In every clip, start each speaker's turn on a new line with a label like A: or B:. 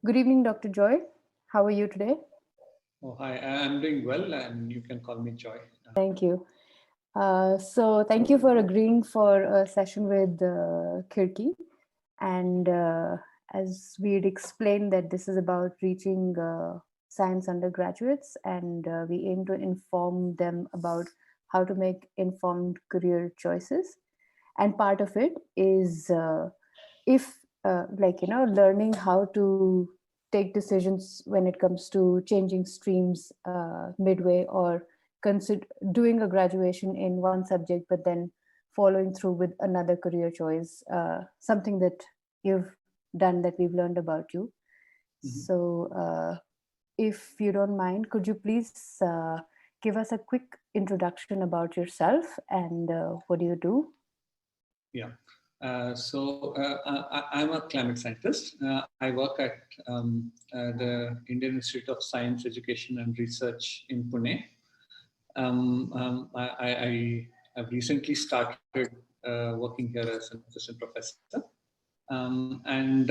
A: Good evening, Dr. Joy. How are you today?
B: Oh, hi, I'm doing well, and you can call me Joy.
A: Thank you. So thank you for agreeing for a session with Kirki. And as we'd explained that this is about reaching science undergraduates, and we aim to inform them about how to make informed career choices. And part of it is if learning how to take decisions when it comes to changing streams midway, or consider doing a graduation in one subject but then following through with another career choice, something that you've done that we've learned about you.
B: Mhm.
A: So if you don't mind, could you please give us a quick introduction about yourself and what do you do?
B: Yeah. I'm a climate scientist. I work at the Indian Institute of Science, Education and Research in Pune. I have recently started working here as an assistant professor. And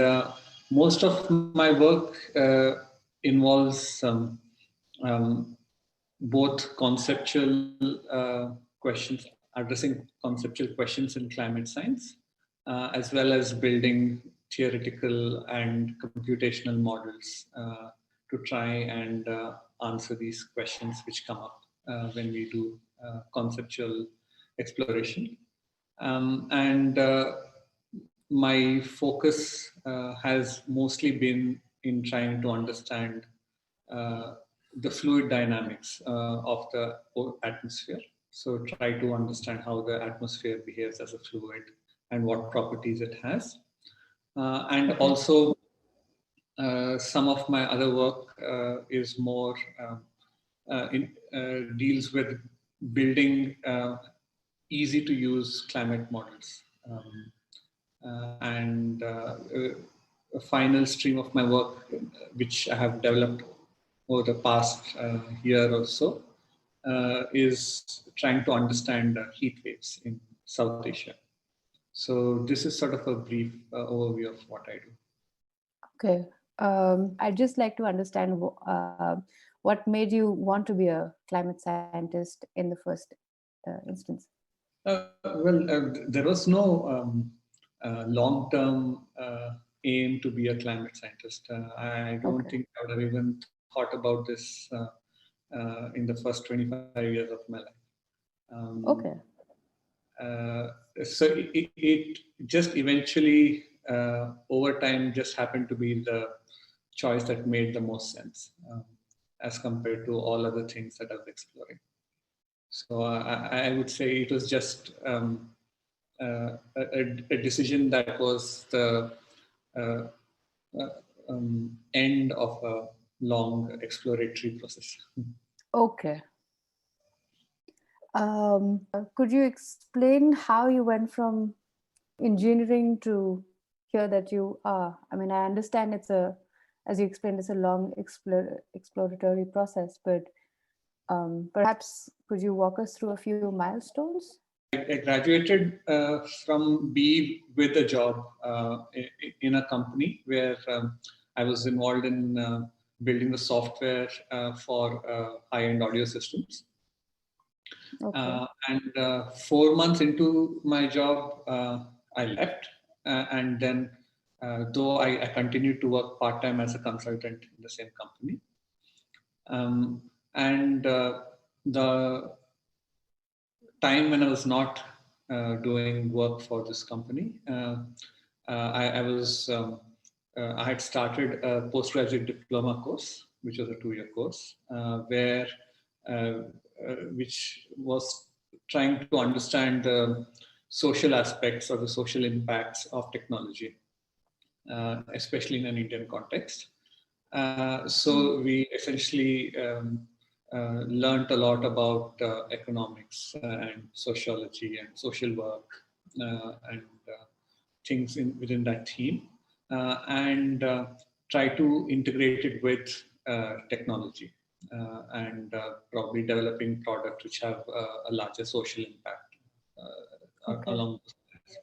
B: most of my work involves both conceptual questions, addressing conceptual questions in climate science, as well as building theoretical and computational models to try and answer these questions which come up when we do conceptual exploration. And my focus has mostly been in trying to understand uh, the fluid dynamics of the atmosphere. So try to understand how the atmosphere behaves as a fluid and what properties it has. And
A: Okay.
B: also, some of my other work is more deals with building easy to use climate models. And a final stream of my work, which I have developed over the past year or so, is trying to understand heat waves in South Asia. So this is sort of a brief overview of what I do.
A: Okay. I'd just like to understand what made you want to be a climate scientist in the first instance.
B: There was no long-term aim to be a climate scientist. I don't
A: Okay.
B: think I would have even thought about this in the first 25 years of my life. Um,
A: Okay.
B: so it just eventually, over time, just happened to be the choice that made the most sense as compared to all other things that I was exploring. So I would say it was just a decision that was the uh, end of a long exploratory process.
A: Okay. Could you explain how you went from engineering to here that you are? I mean, I understand as you explained, it's a long exploratory process, but perhaps could you walk us through a few milestones?
B: I graduated from B with a job in a company where I was involved in building the software for high-end audio systems.
A: Okay.
B: And 4 months into my job, I left. And then, though I continued to work part time as a consultant in the same company. Um, and the time when I was not doing work for this company, I had started a postgraduate diploma course, which was a 2-year course, where which was trying to understand the social aspects or the social impacts of technology, especially in an Indian context. So we essentially learned a lot about economics and sociology and social work and things within that theme, and try to integrate it with technology and probably developing products which have a larger social impact
A: Okay.
B: along those lines.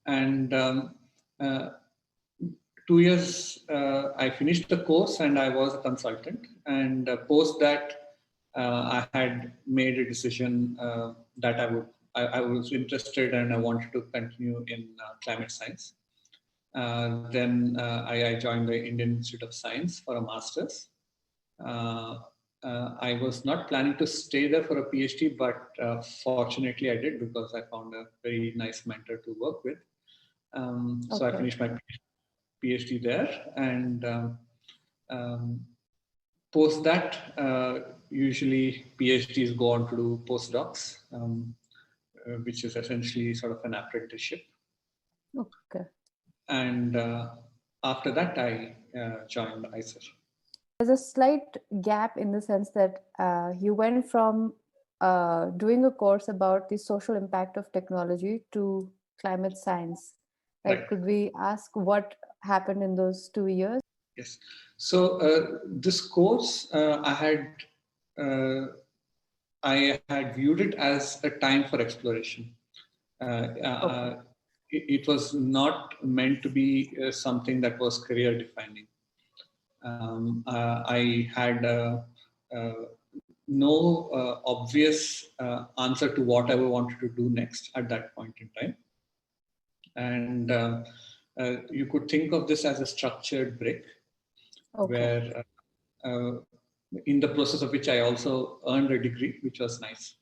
B: And uh, 2 years, I finished the course and I was a consultant. And post that, I had made a decision that I was interested and I wanted to continue in climate science. Then I joined the Indian Institute of Science for a master's. I was not planning to stay there for a PhD, but fortunately I did because I found a very nice mentor to work with. So I finished my PhD there, and post that, usually PhDs go on to do postdocs, which is essentially sort of an apprenticeship.
A: Okay.
B: And after that, I joined IISER.
A: There's a slight gap in the sense that you went from doing a course about the social impact of technology to climate science. Like,
B: Right.
A: could we ask what happened in those 2 years?
B: Yes. So this course, I had viewed it as a time for exploration.
A: Okay.
B: It was not meant to be something that was career defining. I had no obvious answer to what I wanted to do next at that point in time. And you could think of this as a structured break, where in the process of which I also earned a degree, which was nice.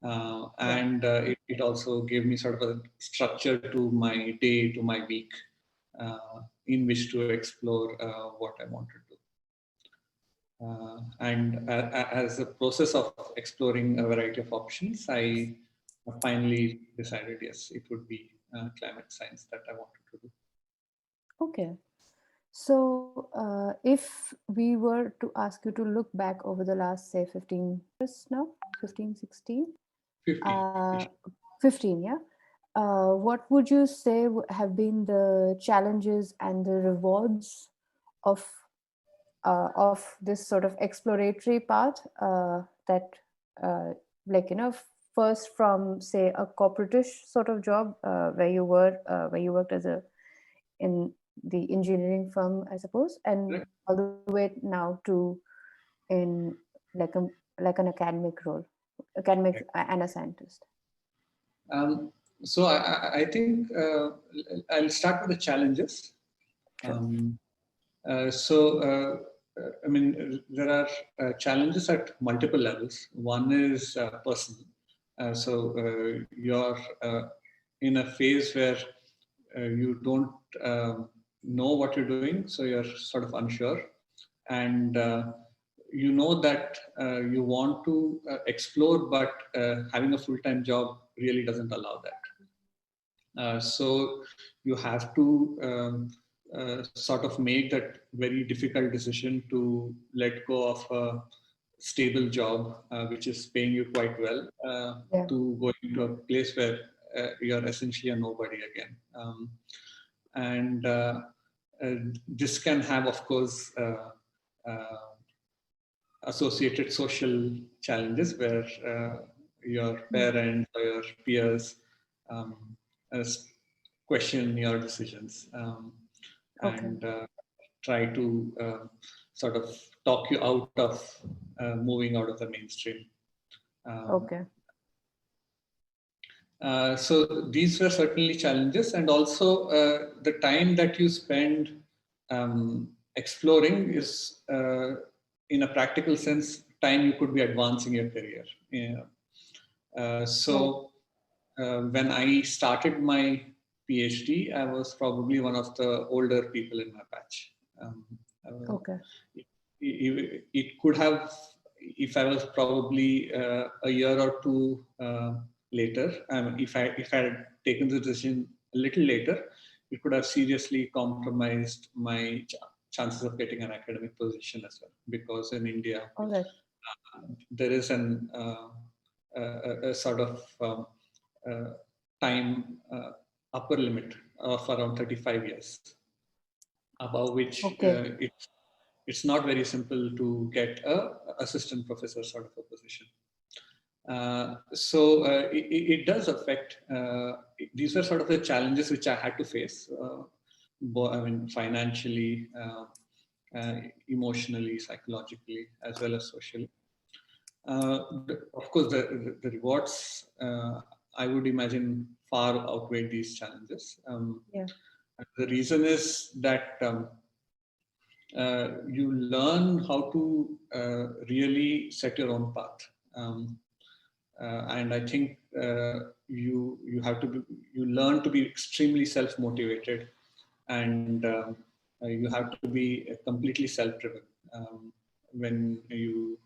B: And it also gave me sort of a structure to my day, to my week, in which to explore what I wanted to do. And as a process of exploring a variety of options, I finally decided, yes, it would be climate science that I wanted to do.
A: Okay. So if we were to ask you to look back over the last, say, 15 years now, 15, 16?
B: 15.
A: 15, yeah. What would you say have been the challenges and the rewards of this sort of exploratory path that, like, first from, say, a corporatish sort of job where you worked as in the engineering firm, I suppose, and
B: Right.
A: all the way now to in like an academic role, and a scientist.
B: So I think I'll start with the challenges.
A: Sure.
B: I mean, there are challenges at multiple levels. One is personal. You're in a phase where you don't know what you're doing, so you're sort of unsure. And you know that you want to explore, but having a full-time job really doesn't allow that. So you have to sort of make that very difficult decision to let go of a stable job, which is paying you quite well, to go into a place where you're essentially a nobody again. And this can have, of course, associated social challenges where your parents or your peers question your decisions and try to sort of talk you out of moving out of the mainstream. So these were certainly challenges, and also the time that you spend exploring is, in a practical sense, time you could be advancing your career. When I started my PhD, I was probably one of the older people in my batch. It could have, if I was probably a year or two later, if I had taken the decision a little later, it could have seriously compromised my chances of getting an academic position as well. Because in India, there is a sort of time upper limit of around 35 years, above which it's not very simple to get a assistant professor sort of a position. It does affect. These were sort of the challenges which I had to face. financially, emotionally, psychologically, as well as socially. Of course, the rewards, I would imagine, far outweigh these challenges.
A: Yeah.
B: The reason is that you learn how to really set your own path. And I think you learn to be extremely self-motivated, and you have to be completely self-driven when you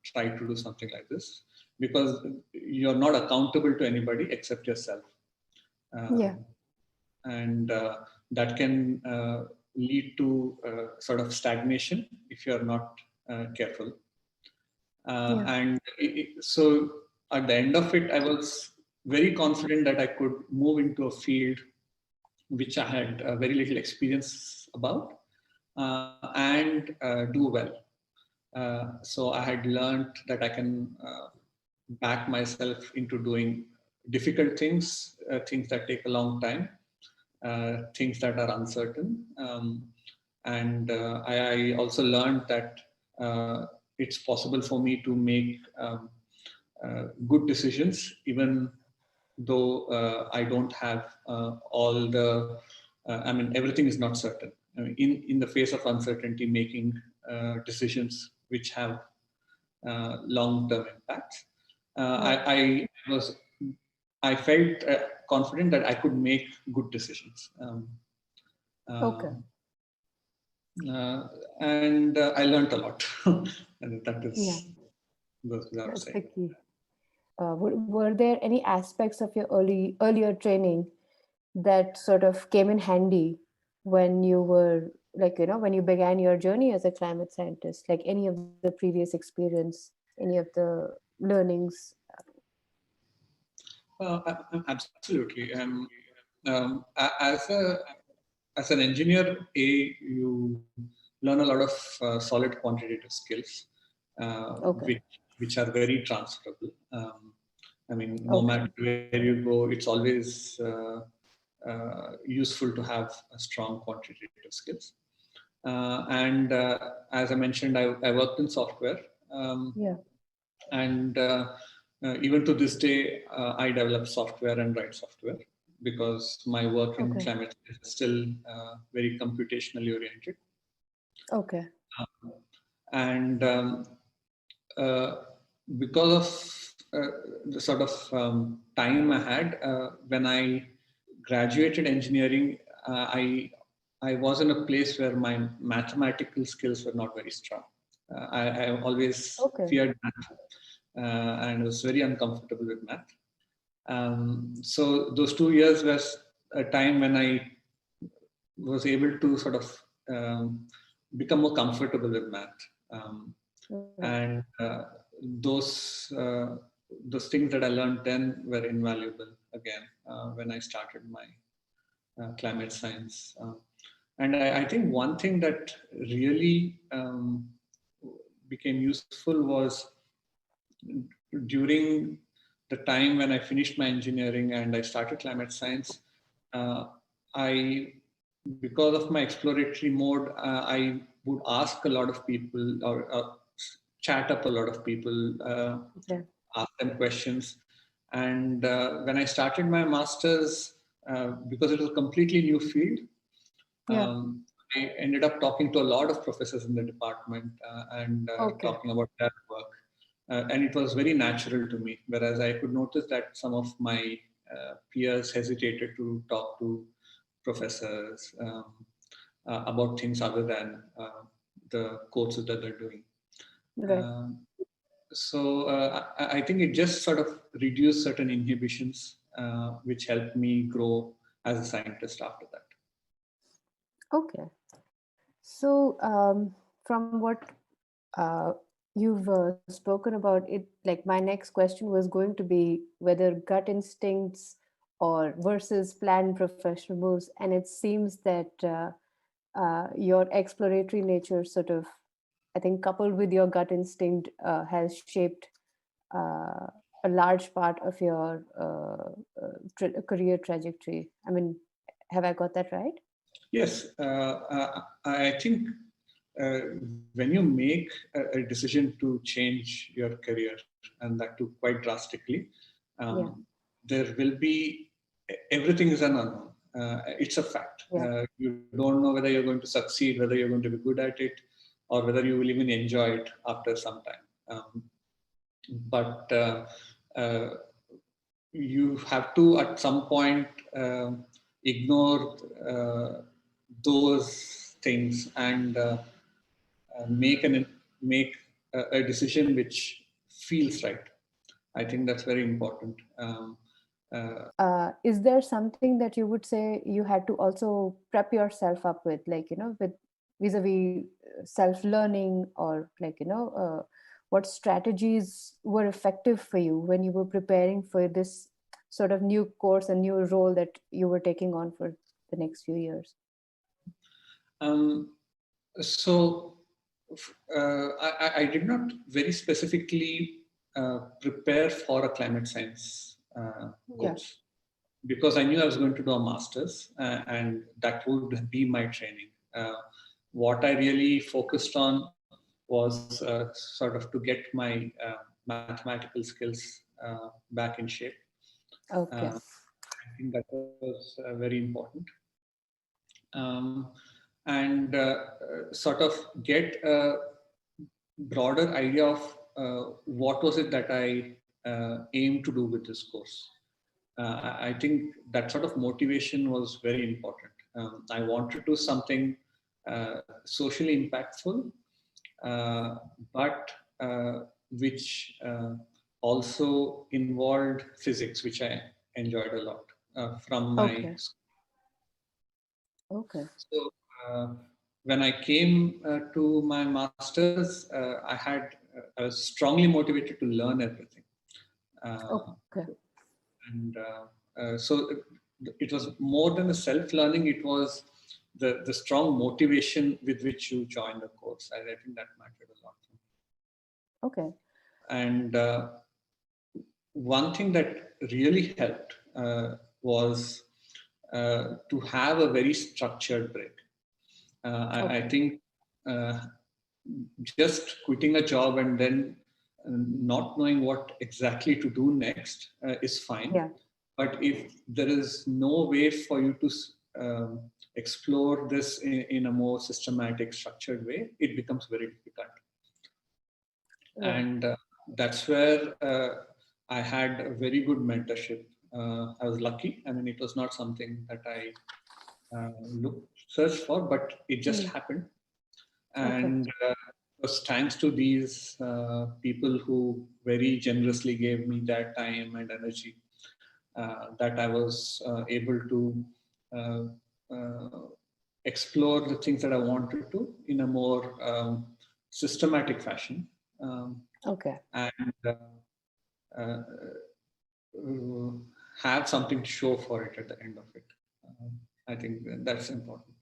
B: try to do something like this, because you're not accountable to anybody except yourself.
A: Yeah.
B: And that can lead to sort of stagnation if you're not careful.
A: Yeah.
B: And so at the end of it, I was very confident that I could move into a field which I had very little experience about, and do well. So I had learned that I can back myself into doing difficult things, things that take a long time, things that are uncertain. And I also learned that it's possible for me to make good decisions, even though I don't have all the, everything is not certain. In the face of uncertainty, making decisions which have long-term impacts. I felt confident that I could make good decisions.
A: Okay.
B: And I learned a lot. And that
A: Yeah.
B: goes without
A: That's
B: saying.
A: the key. Were there any aspects of your earlier training that sort of came in handy when you were, like, when you began your journey as a climate scientist, like any of the previous experience, any of the learnings?
B: Absolutely. As an engineer, you learn a lot of solid quantitative skills,
A: Okay.
B: which are very transferable. No
A: Okay.
B: matter where you go, it's always useful to have a strong quantitative skills. And as I mentioned, I worked in software.
A: Yeah.
B: And even to this day, I develop software and write software, because my work in
A: Okay.
B: climate is still very computationally oriented.
A: Okay.
B: And uh, because of the sort of time I had when I graduated engineering, I was in a place where my mathematical skills were not very strong. I always
A: Okay.
B: feared math, and was very uncomfortable with math. So those 2 years was a time when I was able to sort of become more comfortable with math.
A: Right.
B: And those things that I learned then were invaluable again when I started my climate science. And I think one thing that really became useful was during the time when I finished my engineering and I started climate science. Because of my exploratory mode, I would ask a lot of people, or chat up a lot of people,
A: Okay.
B: ask them questions. And when I started my master's, because it was a completely new field,
A: Yeah.
B: I ended up talking to a lot of professors in the department and
A: Okay.
B: talking about their work. And it was very natural to me, whereas I could notice that some of my peers hesitated to talk to professors about things other than the courses that they're doing.
A: Right.
B: Um, so I think it just sort of reduced certain inhibitions, which helped me grow as a scientist after that.
A: Okay. So, from what you've spoken about it, like my next question was going to be whether gut instincts or versus planned professional moves, and it seems that your exploratory nature sort of, I think, coupled with your gut instinct, has shaped uh, a large part of your career trajectory. I mean, have I got that right?
B: Yes, I think when you make a decision to change your career, and that too quite drastically,
A: Yeah.
B: there will be, everything is an unknown. It's a fact.
A: Yeah.
B: You don't know whether you're going to succeed, whether you're going to be good at it, or whether you will even enjoy it after some time. But uh, you have to at some point ignore those things and make a decision which feels right. I think that's very important.
A: Is there something that you would say you had to also prep yourself up with, like, with vis-a-vis self-learning, or like, what strategies were effective for you when you were preparing for this sort of new course and new role that you were taking on for the next few years?
B: Um, so I did not very specifically prepare for a climate science
A: Yeah.
B: course, because I knew I was going to do a master's and that would be my training. What I really focused on was sort of to get my mathematical skills back in shape.
A: Okay.
B: I think that was very important. Um, and sort of get a broader idea of what was it that I aimed to do with this course. I think that sort of motivation was very important. I wanted to do something socially impactful, uh, but which also involved physics, which I enjoyed a lot from my
A: Okay.
B: school.
A: Okay.
B: So when I came to my master's, I was strongly motivated to learn everything. Uh,
A: Okay.
B: and so it was more than a self-learning. It was the strong motivation with which you join the course. I think that mattered a lot.
A: Okay.
B: And one thing that really helped was to have a very structured break. I
A: Okay.
B: think uh, just quitting a job and then not knowing what exactly to do next is fine.
A: Yeah.
B: But if there is no way for you to explore this in a more systematic, structured way, it becomes very difficult.
A: Yeah.
B: And that's where I had a very good mentorship. I was lucky. I mean, it was not something that I searched for, but it just happened.
A: Okay.
B: And it was thanks to these people who very generously gave me their time and energy that I was able to uh, uh, explore the things that I wanted to in a more systematic fashion.
A: Okay.
B: And uh, uh, have something to show for it at the end of it. I think that's important.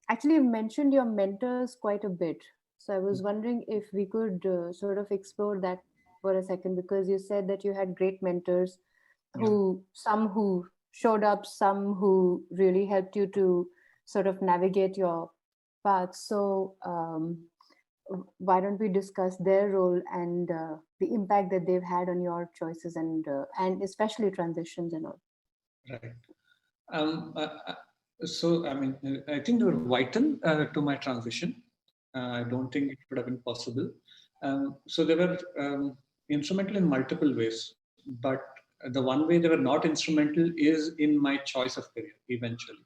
A: Actually, you've mentioned your mentors quite a bit. So I was wondering if we could sort of explore that for a second, because you said that you had great mentors,
B: Yeah.
A: some who showed up, some who really helped you to sort of navigate your path. So why don't we discuss their role and the impact that they've had on your choices, and especially transitions and all.
B: Right. So, I mean, I think they were vital to my transition. I don't think it would have been possible. So they were instrumental in multiple ways, but the one way they were not instrumental is in my choice of career eventually.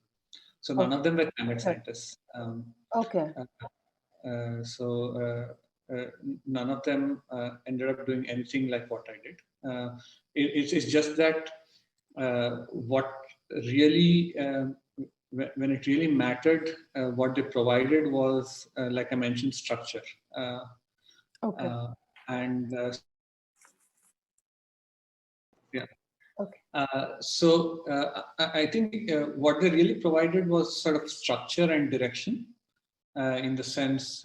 B: So none of
A: Okay.
B: them were climate
A: Sure.
B: scientists.
A: Okay.
B: So none of them ended up doing anything like what I did. It's just that what really, when it really mattered, what they provided was, like I mentioned, structure. Uh,
A: Okay.
B: uh, and yeah.
A: Okay.
B: I think what they really provided was sort of structure and direction. In the sense,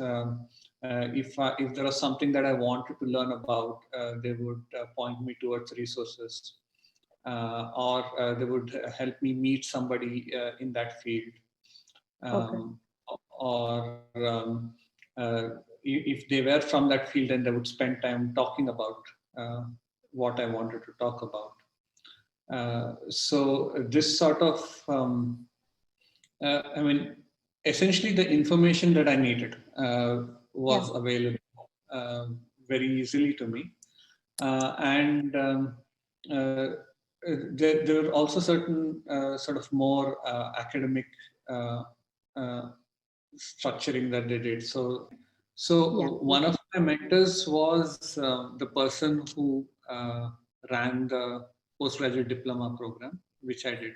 B: if there was something that I wanted to learn about, they would point me towards resources. or they would help me meet somebody in that field. Or if they were from that field, then they would spend time talking about what I wanted to talk about. So this sort of, I mean, essentially the information that I needed was available very easily to me. And there were also certain sort of more academic uh, uh, structuring that they did. So one of my mentors was the person who ran the postgraduate diploma program, which I did.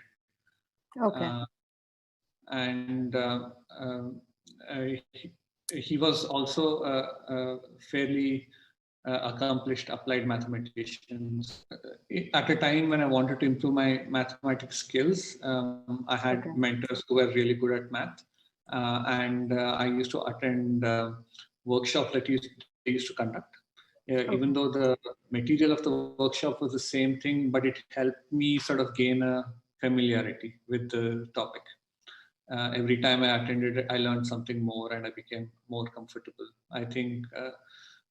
B: Uh, and he was also a fairly accomplished applied mathematician. At a time when I wanted to improve my mathematics skills, I had mentors who were really good at math, and I used to attend workshops that they used to conduct. Even though the material of the workshop was the same thing, but it helped me sort of gain a familiarity with the topic. Every time I attended it, I learned something more and I became more comfortable. I think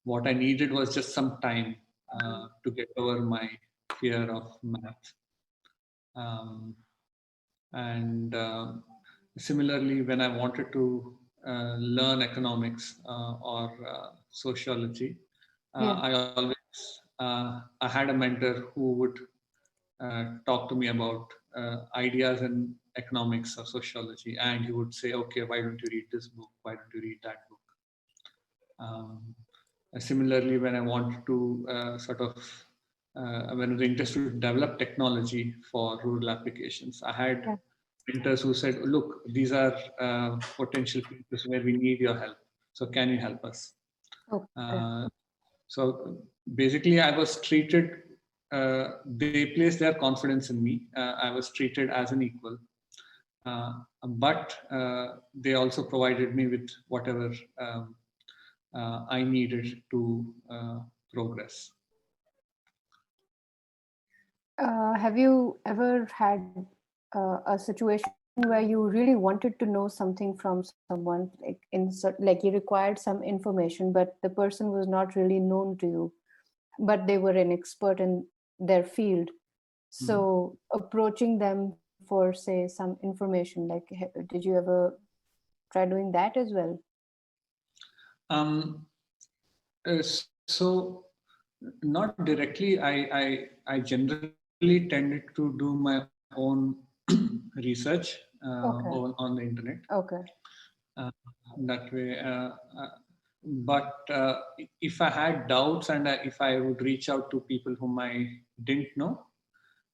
B: what I needed was just some time to get over my fear of math. And similarly, when I wanted to learn economics or sociology, I had a mentor who would talk to me about ideas in economics or sociology, and he would say, "Okay, why don't you read this book? Why don't you read that book?" Similarly, when I wanted to when I was interested to develop technology for rural applications, I had mentors who said, "Look, these are potential places where we need your help. So can you help us?" So basically, I was treated. They placed their confidence in me. I was treated as an equal, but they also provided me with whatever I needed to progress.
A: Have you ever had a situation where you really wanted to know something from someone, like you required some information, but the person was not really known to you, but they were an expert in their field? So approaching them for, say, some information, like, did you ever try doing that as well?
B: So not directly. I generally tended to do my own research on the internet. That way. But if I had doubts and if I would reach out to people whom I didn't know,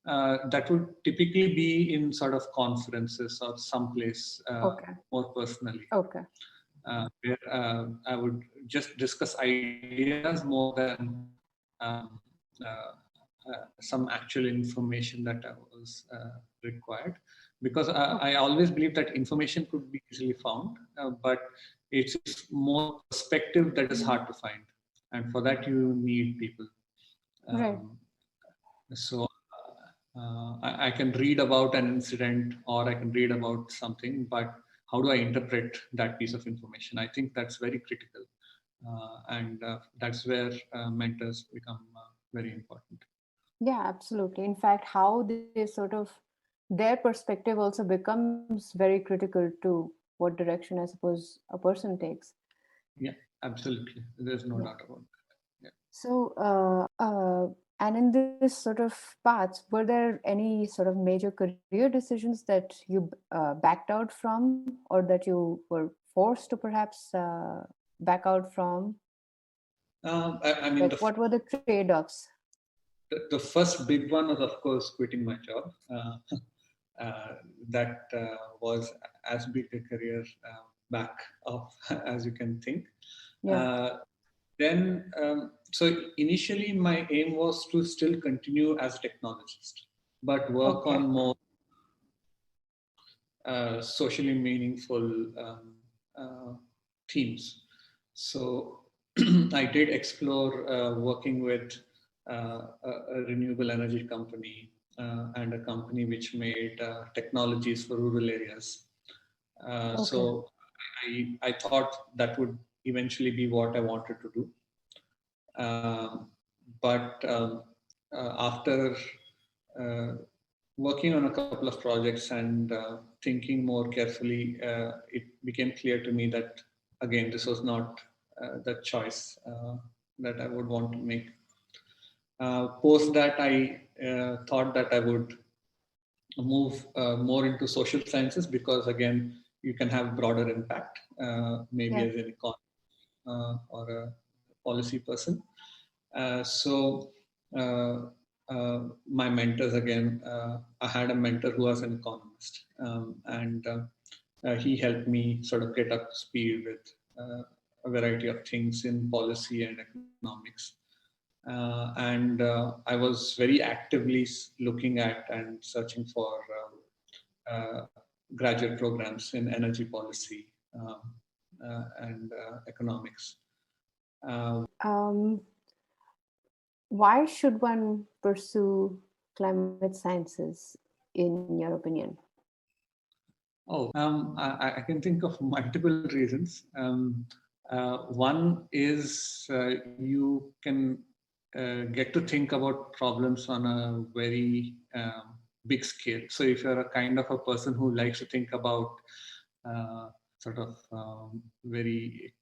B: that would typically be in sort of conferences or someplace more personally. Where I would just discuss ideas more than um, some actual information that was required. Because I always believe that information could be easily found, but it's more perspective that is hard to find. And for that, you need people. So I can read about an incident or I can read about something, but how do I interpret that piece of information? I think that's very critical. And that's where mentors become very important.
A: Yeah, absolutely. In fact, how they sort of, their perspective also becomes very critical to what direction, I suppose, a person takes.
B: Yeah, absolutely. There's no doubt about that. Yeah.
A: So, and in this sort of path, were there any sort of major career decisions that you backed out from, or that you were forced to perhaps back out from?
B: I mean,
A: like, what were the trade-offs?
B: The first big one was, of course, quitting my job. That was as big a career back off as you can think. Then, so initially my aim was to still continue as a technologist, but work on more socially meaningful themes. So I did explore working with a renewable energy company and a company which made technologies for rural areas. So I thought that would eventually be what I wanted to do. But after working on a couple of projects and thinking more carefully, it became clear to me that, again, this was not the choice that I would want to make. Post that, I thought that I would move more into social sciences because, again, you can have broader impact, maybe as an economist or a policy person. So my mentors, again, I had a mentor who was an economist, and he helped me sort of get up to speed with a variety of things in policy and economics. And I was very actively looking at and searching for graduate programs in energy policy and economics.
A: Why should one pursue climate sciences, in your opinion?
B: I can think of multiple reasons. One is you can get to think about problems on a very big scale. So if you're a kind of a person who likes to think about sort of very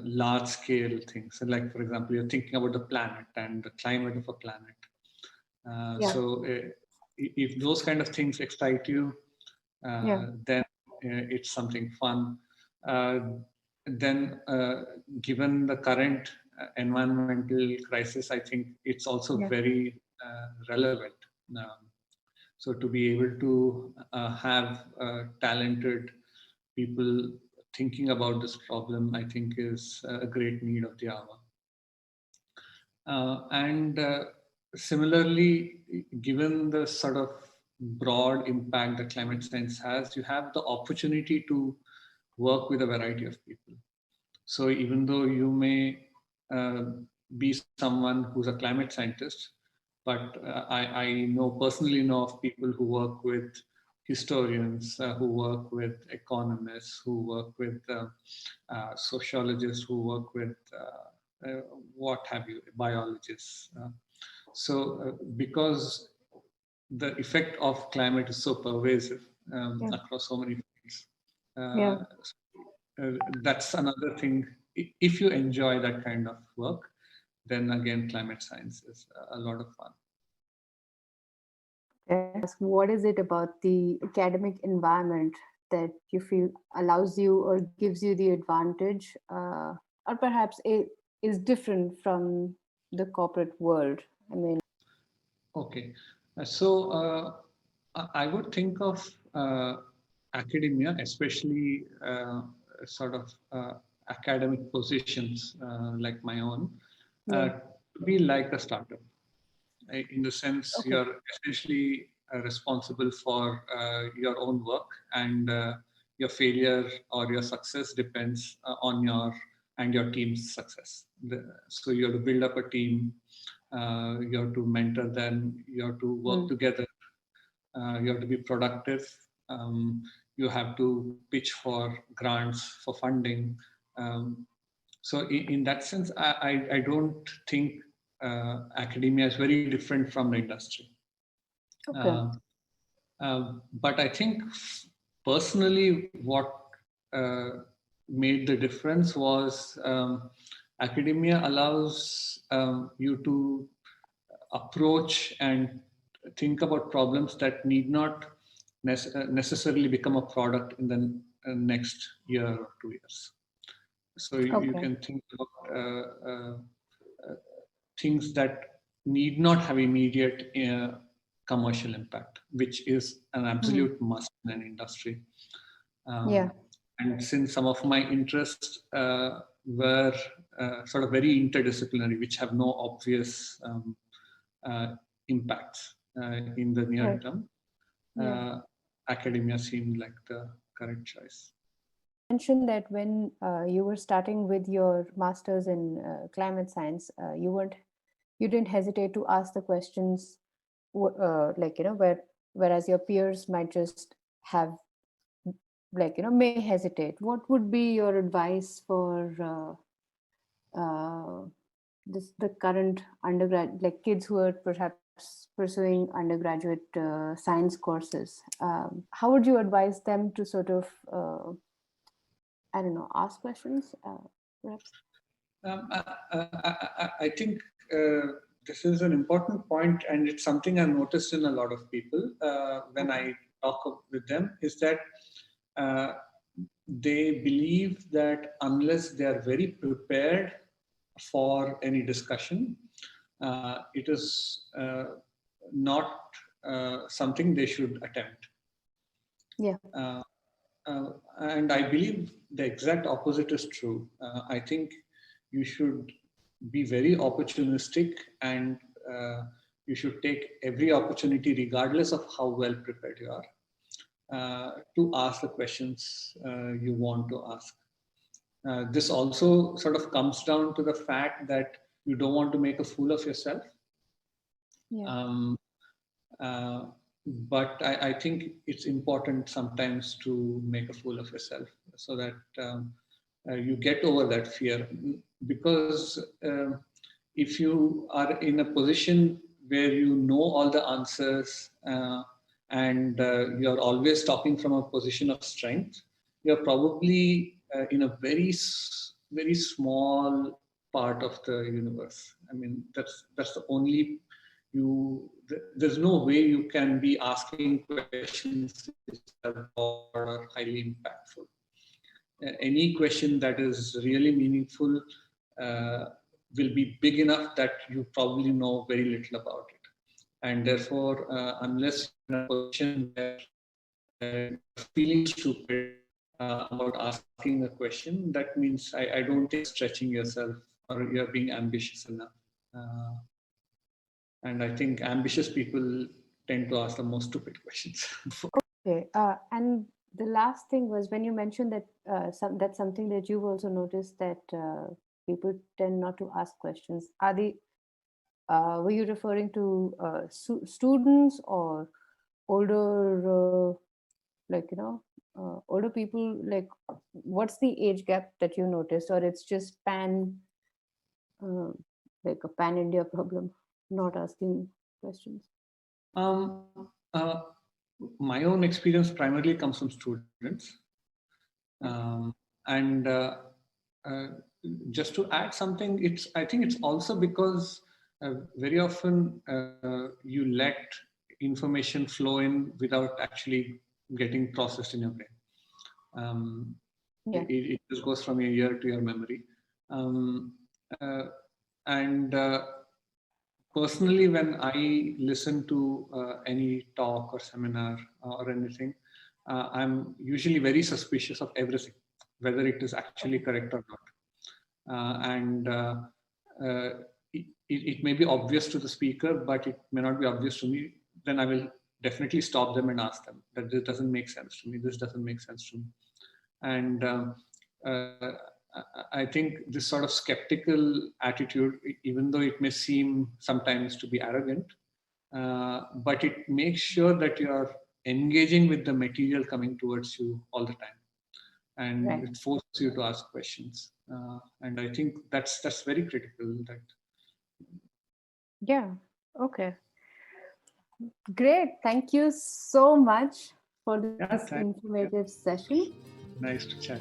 B: large scale things, so like, for example, you're thinking about the planet and the climate of a planet. So if those kind of things excite you, then it's something fun. Then, given the current environmental crisis, I think it's also very relevant. So to be able to have talented people thinking about this problem, I think is a great need of the hour. And similarly, given the sort of broad impact that climate science has, you have the opportunity to work with a variety of people. So even though you may be someone who's a climate scientist, but I personally know of people who work with historians, who work with economists, who work with sociologists, who work with what have you, biologists. Because the effect of climate is so pervasive across so many fields, that's another thing. If you enjoy that kind of work, then again, climate science is a lot of fun.
A: What is it about the academic environment that you feel allows you or gives you the advantage, or perhaps it is different from the corporate world? I mean,
B: okay, so I would think of academia, especially sort of academic positions like my own, to be like a startup. In the sense, you're essentially responsible for your own work, and your failure or your success depends on your team's success. So you have to build up a team, you have to mentor them, you have to work together, you have to be productive, you have to pitch for grants, for funding. So in that sense, I don't think academia is very different from the industry. But I think personally what made the difference was academia allows you to approach and think about problems that need not necessarily become a product in the next year or 2 years. So you can think about things that need not have immediate commercial impact, which is an absolute must in an industry. And since some of my interests were sort of very interdisciplinary, which have no obvious impacts in the near term, academia seemed like the correct choice.
A: You mentioned that when you were starting with your master's in climate science, you didn't hesitate to ask the questions like, whereas your peers might just have, like, may hesitate. What would be your advice for the current undergrad, like kids who are perhaps pursuing undergraduate science courses? How would you advise them to sort of, I don't know, ask questions, perhaps?
B: I think this is an important point, and it's something I've noticed in a lot of people when I talk with them, is that they believe that unless they are very prepared for any discussion, it is not something they should attempt.
A: Yeah.
B: And I believe the exact opposite is true. I think you should be very opportunistic, and you should take every opportunity, regardless of how well prepared you are, to ask the questions you want to ask. This also sort of comes down to the fact that you don't want to make a fool of yourself.
A: Yeah.
B: But I think it's important sometimes to make a fool of yourself, so that you get over that fear. Because if you are in a position where you know all the answers, and you're always talking from a position of strength, you're probably in a very small part of the universe. I mean, that's the only there's no way you can be asking questions which are broad or highly impactful. Any question that is really meaningful will be big enough that you probably know very little about it. And therefore, unless you're in a position where you're feeling stupid about asking a question, that means I don't think stretching yourself or you're being ambitious enough. And I think ambitious people tend to ask the most stupid questions.
A: Okay. And the last thing was when you mentioned that that's something that you've also noticed, that people tend not to ask questions. Were you referring to students or older, like, older people? Like, what's the age gap that you noticed, or it's just like a pan India problem, not asking questions?
B: Um, uh, my own experience primarily comes from students. And just to add something, I think it's also because very often you let information flow in without actually getting processed in your brain. It just goes from your ear to your memory. And personally, when I listen to any talk or seminar or anything, I'm usually very suspicious of everything, whether it is actually correct or not. It may be obvious to the speaker, but it may not be obvious to me. Then I will definitely stop them and ask them that this doesn't make sense to me. This doesn't make sense to me. And I think this sort of skeptical attitude, even though it may seem sometimes to be arrogant, but it makes sure that you're engaging with the material coming towards you all the time, and it forces you to ask questions. And I think that's very critical.
A: Okay. Great. Thank you so much for this informative session.
B: Nice to chat.